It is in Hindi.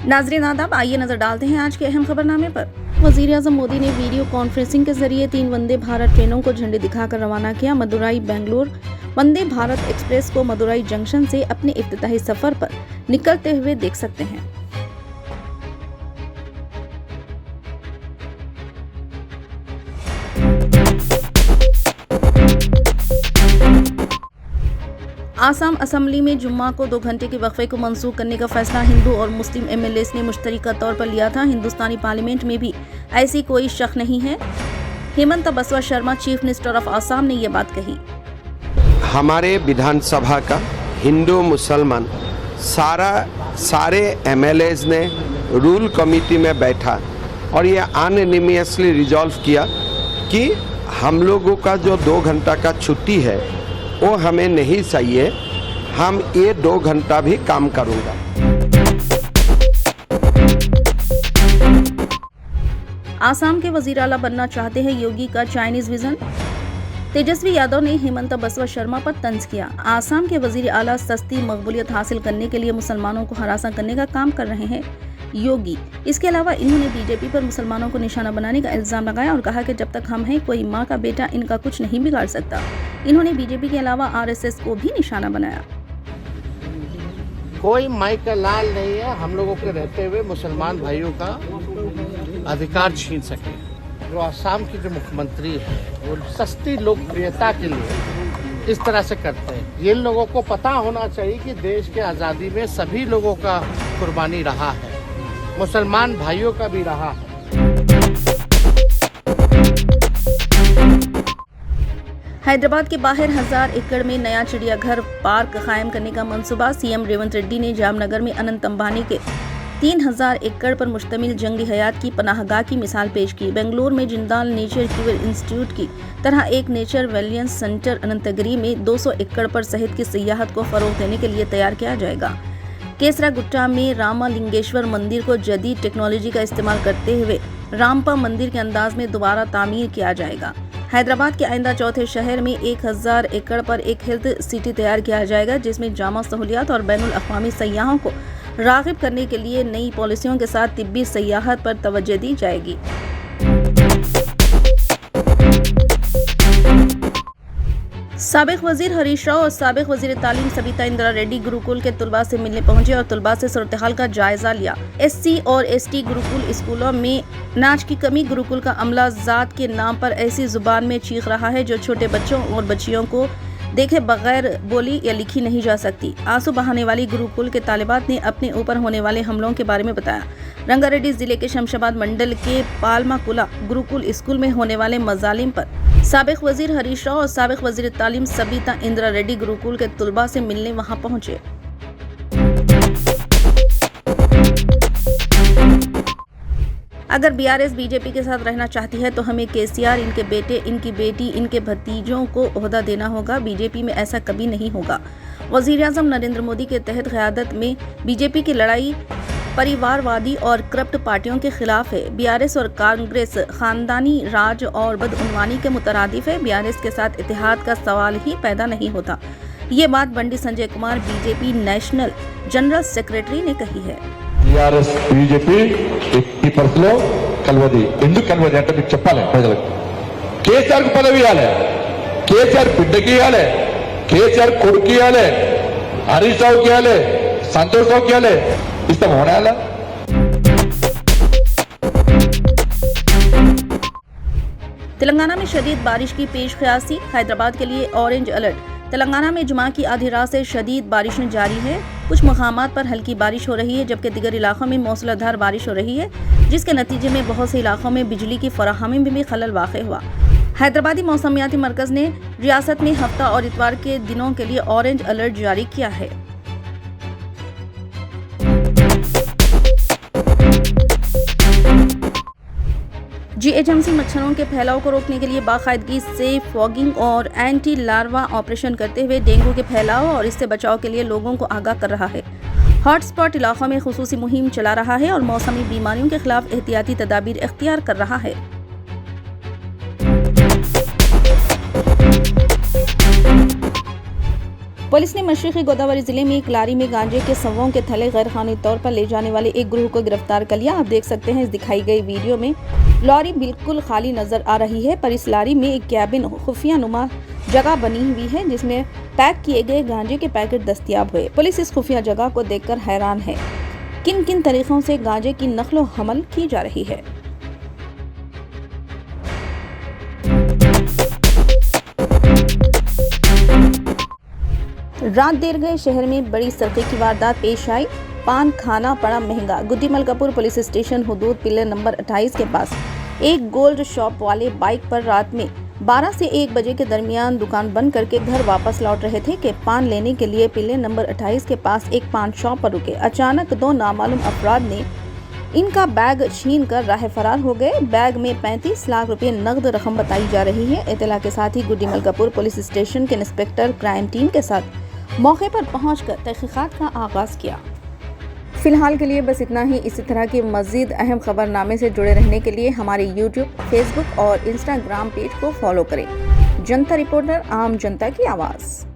नाज़रीन आदाब, आइए नजर डालते हैं आज के अहम खबरनामे पर। वजीर आजम मोदी ने वीडियो कॉन्फ्रेंसिंग के जरिए 3 वंदे भारत ट्रेनों को झंडी दिखाकर रवाना किया। मदुराई बेंगलुरु वंदे भारत एक्सप्रेस को मदुराई जंक्शन से अपने इफ्तिताही सफर पर निकलते हुए देख सकते हैं। आसाम असेंबली में जुम्मा को 2 घंटे के वक्फे को मंसूख करने का फैसला हिंदू और मुस्लिम एमएलएस ने मुश्तरका तौर पर लिया था। हिंदुस्तानी पार्लियामेंट में भी ऐसी कोई शक नहीं है। हेमंत बसवा Sharma, chief minister of Assam, ने ये बात कही। हमारे विधानसभा का हिंदू मुसलमान सारे एमएलएस ने रूल कमेटी में बैठा और ये अनएनिमियसली रिजॉल्व किया कि हम लोगों का जो 2 घंटा का छुट्टी है वो हमें नहीं चाहिए, हम ये 2 घंटा भी काम करूँगा। आसाम के वजीर आला बनना चाहते हैं योगी का चाइनीज विजन। तेजस्वी यादव ने हेमंत बसवा शर्मा पर तंज किया। आसाम के वजीर आला सस्ती मकबूलियत हासिल करने के लिए मुसलमानों को हरासा करने का काम कर रहे हैं योगी। इसके अलावा इन्होंने बीजेपी पर मुसलमानों को निशाना बनाने का इल्जाम लगाया और कहा कि जब तक हम हैं कोई माँ का बेटा इनका कुछ नहीं बिगाड़ सकता। इन्होंने बीजेपी के अलावा आरएसएस को भी निशाना बनाया। कोई माई का लाल नहीं है हम लोगों के रहते हुए मुसलमान भाइयों का अधिकार छीन सके। जो आसाम की जो मुख्यमंत्री है वो सस्ती लोकप्रियता के लिए इस तरह से करते हैं। ये लोगों को पता होना चाहिए कि देश के आज़ादी में सभी लोगों का कुर्बानी रहा है, मुसलमान भाइयों का भी रहा है। हैदराबाद के बाहर 1000 एकड़ में नया चिड़ियाघर पार्क कायम करने का मंसूबा। सीएम रेवंत रेड्डी ने जामनगर में अनंत अंबानी के 3000 एकड़ पर मुश्तमिल जंगी हयात की पनाहगाह की मिसाल पेश की। बेंगलुरु में जिंदाल नेचर क्यूर इंस्टीट्यूट की तरह एक नेचर वेलियंस सेंटर अनंतगिरी में 200 एकड़ पर शहद की सियाहत को फरोग देने के लिए तैयार किया जाएगा। केसरागुट्टा में रामालिंगेश्वर मंदिर को जदीद टेक्नोलॉजी का इस्तेमाल करते हुए रामपा मंदिर के अंदाज में दोबारा तामीर किया जाएगा। हैदराबाद के आइंदा चौथे शहर में 1000 एकड़ पर एक हेल्थ सिटी तैयार किया जाएगा, जिसमें जामा सहूलियात और बैनुल अक़वामी सयाहों को राग़िब करने के लिए नई पॉलिसियों के साथ तिब्बी सयाहत पर तवज्जो दी जाएगी। साबिक वजीर हरीश राव और साबिक वजीर तालीम सबिता इंदिरा रेड्डी गुरुकुल के तुलबा से मिलने पहुंचे और तुलबा से सूरत-ए-हाल का जायजा लिया। एससी और एसटी गुरुकुल स्कूलों में अनाज की कमी। गुरुकुल का अमला जात के नाम पर ऐसी जुबान में चीख रहा है जो छोटे बच्चों और बच्चियों को देखे बगैर बोली या लिखी नहीं जा सकती। आंसू बहाने वाली गुरुकुल के तालिबात ने अपने ऊपर होने वाले हमलों के बारे में बताया। रंगारेड्डी जिले के शमशाबाद मंडल के पालमाकुला गुरुकुल स्कूल में होने वाले मजालिम पर साबिक वजीर हरीश राव और साबिक वजीर तालीम सबिता इंदिरा रेड्डी गुरुकुल के तुलबा से मिलने वहां पहुंचे। अगर बीआरएस बीजेपी के साथ रहना चाहती है तो हमें केसीआर, इनके बेटे, इनकी बेटी, इनके भतीजों को ओहदा देना होगा। बीजेपी में ऐसा कभी नहीं होगा। वजीर आजम नरेंद्र मोदी के तहत क़यादत में बीजेपी की लड़ाई परिवारवादी और करप्ट पार्टियों के खिलाफ है। बीआरएस और कांग्रेस खानदानी राज और बदउनवानी के मुतरादिफ है। बीआरएस के साथ इत्तेहाद का सवाल ही पैदा नहीं होता। ये बात Bandi Sanjay Kumar, BJP national general secretary ने कही है। టీఆర్ఎస్ బీజేపీ 80% కలవది. ఎందుకు కలవది అంటే మీకు చెప్పాలి ప్రజలకు. కేసీఆర్ కు పదవి ఇవ్వాలి, కేసీఆర్ బిడ్డకి ఇవ్వాలి, కేసీఆర్ కొడుకు ఇవ్వాలి, హరీష్ రావుకి ఇవ్వాలి, సంతోష్ రావుకి ఇవ్వాలి. ఇస్తాం होना. तेलंगाना में शदीद बारिश की पेश क़यासी। हैदराबाद के लिए ऑरेंज अलर्ट। तेलंगाना में जुमा की आधी रात से शदीद बारिश जारी है। कुछ मकामात पर हल्की बारिश हो रही है जबकि दीगर इलाकों में मूसलाधार बारिश हो रही है, जिसके नतीजे में बहुत से इलाकों में बिजली की फराहमी में भी खलल वाक़ हुआ। हैदराबादी मौसमियाती मरकज़ ने रियासत में हफ्ता और इतवार के दिनों के लिए ऑरेंज अलर्ट जारी किया है। जीएचएमसी मच्छरों के फैलाव को रोकने के लिए बाकायदगी से फॉगिंग और एंटी लार्वा ऑपरेशन करते हुए डेंगू के फैलाव और इससे बचाव के लिए लोगों को आगाह कर रहा है। हॉटस्पॉट इलाकों में खुसूसी मुहिम चला रहा है और मौसमी बीमारियों के खिलाफ एहतियाती तदाबीर इख्तियार कर रहा है। पुलिस ने मशरक़ी गोदावरी जिले में एक लारी में गांजे के सवों के थैले गैर कानूनी तौर पर ले जाने वाले एक ग्रुप को गिरफ्तार कर लिया। आप देख सकते हैं इस दिखाई गई वीडियो में लॉरी बिल्कुल खाली नजर आ रही है, पर इस लारी में एक कैबिन खुफिया नुमा जगह बनी हुई है जिसमें पैक किए गए गांजे के पैकेट दस्तयाब हुए। पुलिस इस खुफिया जगह को देखकर हैरान है। किन किन तरीकों से गांजे की नक्लो हमल की जा रही है। रात देर गए शहर में बड़ी सर्दी की वारदात पेश आई। पान खाना पड़ा महंगा। गुड्डी मलकापुर पुलिस स्टेशन हुदूद पिलर नंबर 28 के पास एक गोल्ड शॉप वाले बाइक पर रात में 12 से 1 बजे के दरमियान दुकान बंद करके घर वापस लौट रहे थे कि पान लेने के लिए पिलर नंबर 28 के पास एक पान शॉप पर रुके। अचानक 2 नामालूम अफराद ने इनका बैग छीन कर राह फरार हो गए। बैग में 35 लाख रुपए नकद रकम बताई जा रही है। इत्तला के साथ ही गुड्डी मलकापुर पुलिस स्टेशन के इंस्पेक्टर क्राइम टीम के साथ मौके पर पहुंचकर तहकीकात का आगाज किया। फिलहाल के लिए बस इतना ही। इसी तरह की मज़ीद अहम खबरनामे से जुड़े रहने के लिए हमारे यूट्यूब, फेसबुक और इंस्टाग्राम पेज को फॉलो करें। जनता रिपोर्टर, आम जनता की आवाज़।